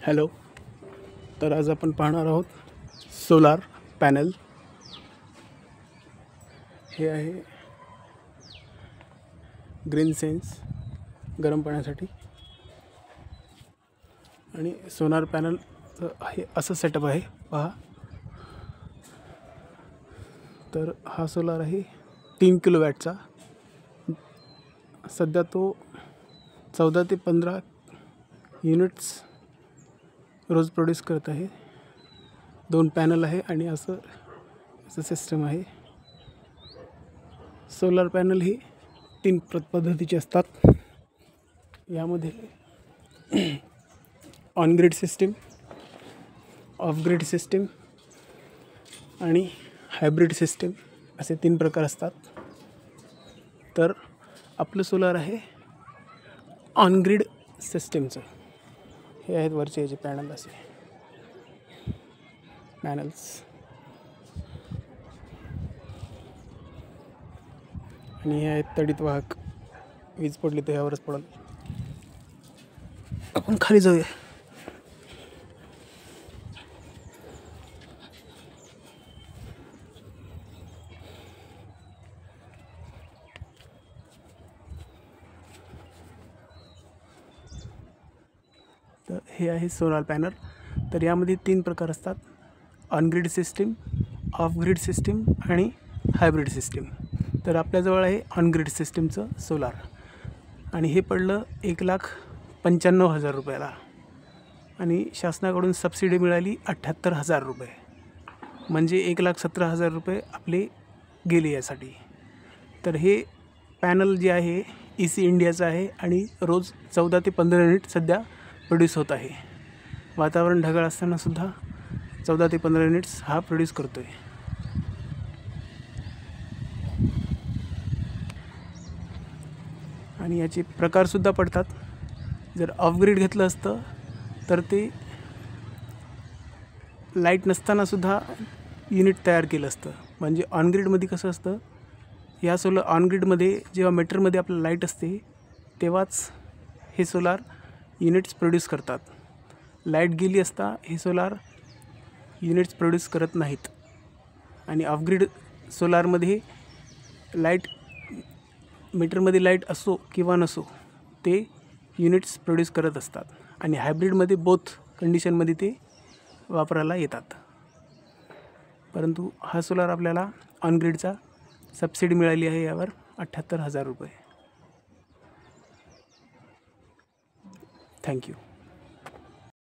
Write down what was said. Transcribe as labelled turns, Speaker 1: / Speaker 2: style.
Speaker 1: Hello. तर आज आपण पाहणार आहोत सोलार पॅनल. हे आहे ग्रीन सेन्स गरम पाण्यासाठी आणि सोलार पॅनल आहे असं सेटअप आहे पहा. तर हा सोलार आहे 3 किलोवॅटचा. सध्या तो 14 ते 15 युनिट्स रोज प्रोड्यूस करत आहे. 2 पॅनल आहे आणि असं सिस्टम आहे. सोलार पॅनल ही 3 पद्धतीचे असतात. यामध्ये on grid system, of grid system आणि हायब्रिड सिस्टीम असे 3 प्रकार असतात. तर आपलं सोलार आहे ऑन ग्रिड सिस्टीमचं. हे आहेत वरचे याचे पॅनल, असे पॅनल्स. आणि हे आहेत तडित वाहक. वीज पडली तर यावरच पडेल. आपण खाली जाऊया. तर हे आहे सोलार पॅनल. तर यामध्ये 3 प्रकार असतात: on grid system, of grid system आणि हायब्रिड सिस्टीम. तर आपल्याजवळ आहे ऑन ग्रिड सिस्टीमचं सोलार आणि हे पडलं 1,95,000 रुपयाला आणि शासनाकडून सबसिडी मिळाली 78,000 रुपये. म्हणजे 1,17,000 रुपये आपले गेले यासाठी. तर हे पॅनल जे आहे EC इंडियाचं आहे आणि रोज 14 ते 15 युनिट सध्या प्रोड्यूस होत आहे. वातावरण ढगाळ असतानासुद्धा 14 ते 15 युनिट्स हा प्रोड्यूस करतो आहे. आणि याचे प्रकारसुद्धा पडतात. जर ऑफ ग्रिड घेतलं असतं तर ते लाईट नसतानासुद्धा युनिट तयार केलं असतं. म्हणजे ऑन ग्रिडमध्ये कसं असतं, या ऑन ग्रिडमध्ये जेव्हा मीटरमध्ये आपलं लाईट असते तेव्हाच हे सोलार युनिट्स प्रोड्यूस करतात. लाईट गेली असता हे सोलार युनिट्स प्रोड्यूस करत नाहीत. आणि ऑफ ग्रिड सोलारमध्ये लाईट, मीटरमध्ये लाईट असो किंवा नसो, ते युनिट्स प्रोड्यूस करत असतात. आणि हायब्रिडमध्ये बोथ कंडिशनमध्ये ते वापरायला येतात. परंतु हा सोलार आपल्याला ऑन ग्रिडचा सबसिडी मिळाली आहे यावर 78,000 रुपये. थँक्यू.